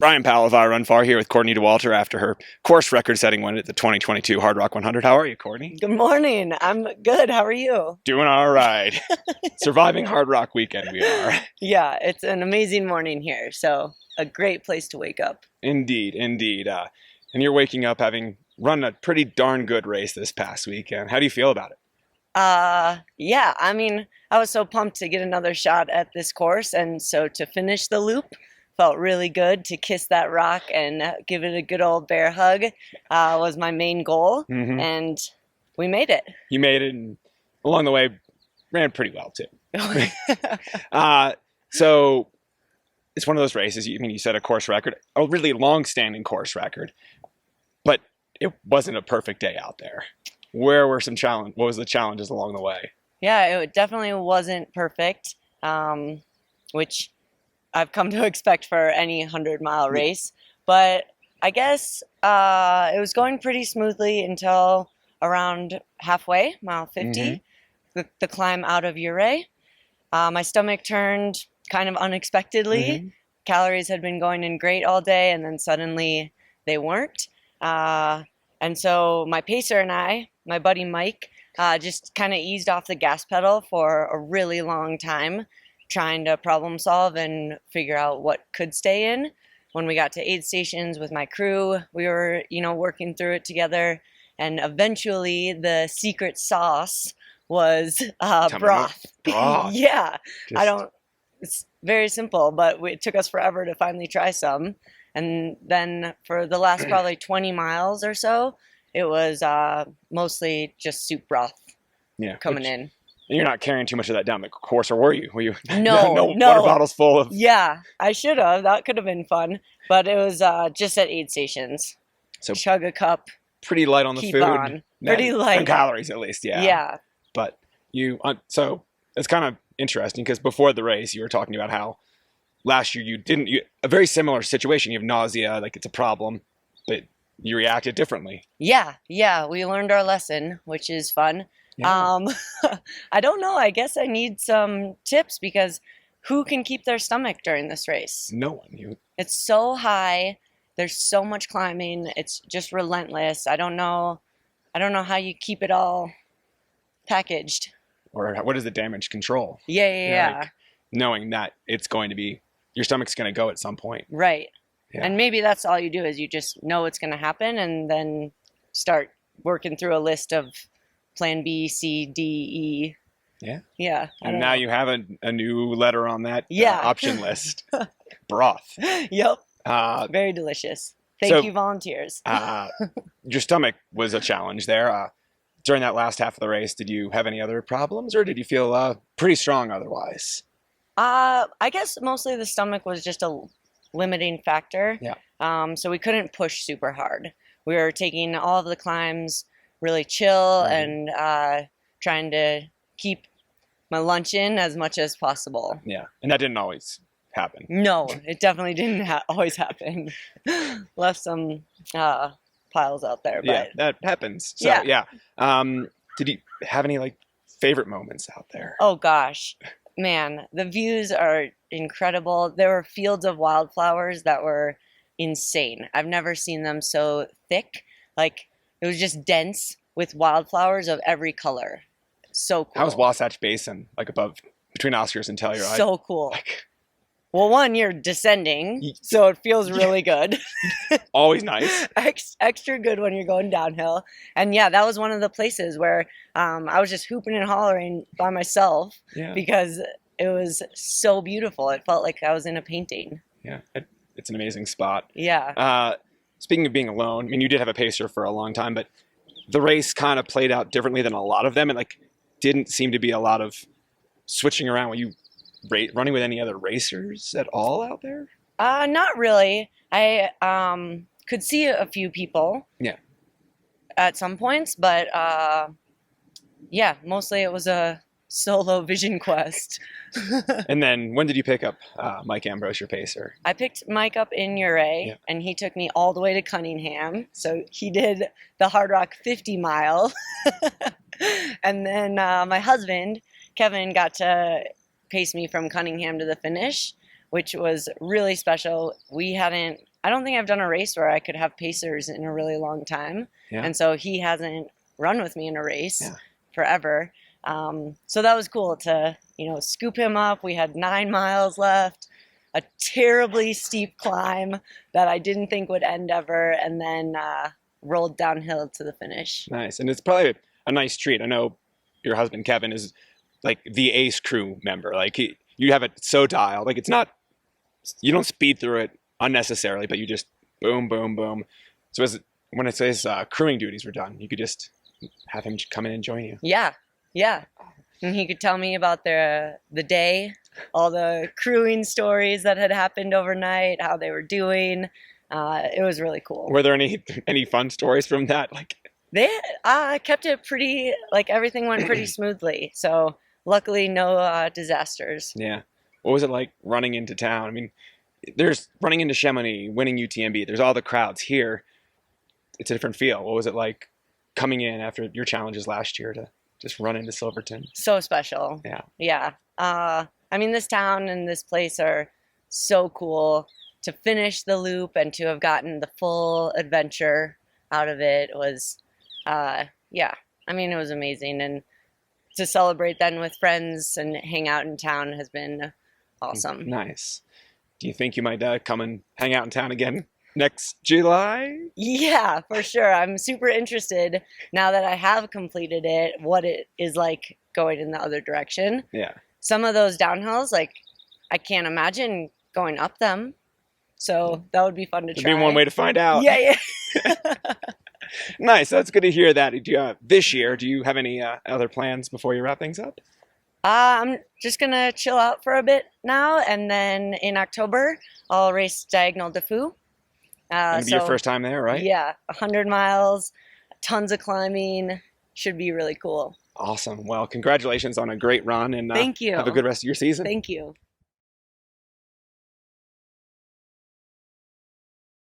Ryan Powell of I Run Far here with Courtney Dauwalter after her course record-setting win at the 2022 Hardrock 100. How are you, Courtney? Good morning. I'm good. How are you? Doing all right. Surviving Hardrock weekend we are. Yeah, it's an amazing morning here, so a great place to wake up. Indeed, indeed. And you're waking up having run a pretty darn good race this past weekend. How do you feel about it? Yeah, I mean, I was so pumped to get another shot at this course, and so to finish the loop felt really good. To kiss that rock and give it a good old bear hug was my main goal, and we made it. You made it, and along the way, ran pretty well too. So it's one of those races. You set a course record, a really long-standing course record, but it wasn't a perfect day out there. Where were some challenge? What was the challenges along the way? Yeah, it definitely wasn't perfect, which I've come to expect for any 100-mile race. But I guess it was going pretty smoothly until around halfway, mile 50, the climb out of Ouray. My stomach turned kind of unexpectedly. Calories had been going in great all day, and then suddenly they weren't. And so my pacer and I, my buddy Mike, just kind of eased off the gas pedal for a really long time, trying to problem solve and figure out what could stay in. When we got to aid stations with my crew, we were, working through it together. And eventually the secret sauce was broth. Broth. Yeah. It's very simple, but it took us forever to finally try some. And then for the last probably 20 miles or so, it was mostly just soup broth coming in. You're not carrying too much of that down the course, or were you? No. Water bottles full of... Yeah, I should have. That could have been fun. But it was just at aid stations. So chug a cup. Pretty light on the food. On. Pretty light. And calories, at least, yeah. Yeah. But so it's kind of interesting, because before the race, you were talking about how last year a very similar situation. You have nausea, like it's a problem, but you reacted differently. Yeah, we learned our lesson, which is fun. Yeah. I don't know. I guess I need some tips, because who can keep their stomach during this race? No one. It's so high. There's so much climbing. It's just relentless. I don't know how you keep it all packaged. Or what is the damage control? Yeah. Like, knowing that it's going to be, your stomach's going to go at some point. Right. Yeah. And maybe that's all you do, is you just know it's going to happen and then start working through a list of plan B, C, D, E. Yeah. Yeah. And now you have a new letter on that option list. Broth. Yep. Very delicious. Thank you, volunteers. Your stomach was a challenge there. During that last half of the race, did you have any other problems, or did you feel pretty strong otherwise? I guess mostly the stomach was just a limiting factor. Yeah. So we couldn't push super hard. We were taking all of the climbs really chill and trying to keep my lunch in as much as possible. Yeah, and that didn't always happen. No, it definitely didn't always happen. Left some piles out there. But yeah, that happens. So, yeah. Did you have any favorite moments out there? Oh gosh, man, the views are incredible. There were fields of wildflowers that were insane. I've never seen them so thick. It was just dense with wildflowers of every color. So cool. How's Wasatch Basin, above, between Oscars and Telluride? So cool. Well, one, you're descending, so it feels really good. Always nice. Extra good when you're going downhill. And yeah, that was one of the places where I was just hooping and hollering by myself because it was so beautiful. It felt like I was in a painting. Yeah, it's an amazing spot. Yeah. Speaking of being alone, you did have a pacer for a long time, but the race kind of played out differently than a lot of them, and didn't seem to be a lot of switching around. Were you running with any other racers at all out there? Not really. I could see a few people. Yeah. At some points, but mostly it was a solo vision quest. And then when did you pick up Mike Ambrose, your pacer? I picked Mike up in Ouray, and he took me all the way to Cunningham. So he did the Hardrock 50 mile. And then my husband, Kevin, got to pace me from Cunningham to the finish, which was really special. We hadn't I don't think I've done a race where I could have pacers in a really long time. Yeah. And so he hasn't run with me in a race Yeah. forever. So that was cool to, scoop him up. We had 9 miles left, a terribly steep climb that I didn't think would end ever, and then rolled downhill to the finish. Nice. And it's probably a nice treat. I know your husband, Kevin, is like the ace crew member. Like you have it so dialed. Like it's not, you don't speed through it unnecessarily, but you just boom, boom, boom. So when it says crewing duties were done, you could just have him come in and join you. Yeah. And he could tell me about the day, all the crewing stories that had happened overnight, how they were doing. It was really cool. Were there any fun stories from that? Like they kept it pretty, like everything went pretty smoothly. So luckily, no disasters. Yeah. What was it like running into town? I mean, there's running into Chamonix, winning UTMB. There's all the crowds here. It's a different feel. What was it like coming in after your challenges last year to just run into Silverton? So special. Yeah. I mean, this town and this place are so cool. To finish the loop and to have gotten the full adventure out of it was, I mean, it was amazing. And to celebrate then with friends and hang out in town has been awesome. Nice. Do you think you might come and hang out in town again next July? Yeah, for sure. I'm super interested now that I have completed it, what it is like going in the other direction. Yeah. Some of those downhills, like, I can't imagine going up them. So that would be fun to try. It'd be one way to find out. Yeah. Nice. That's good to hear that. This year, do you have any other plans before you wrap things up? I'm just going to chill out for a bit now. And then in October, I'll race Diagonal de Fou. It'll be your first time there, right? Yeah. 100 miles, tons of climbing. Should be really cool. Awesome. Well, congratulations on a great run. And thank you. Have a good rest of your season. Thank you.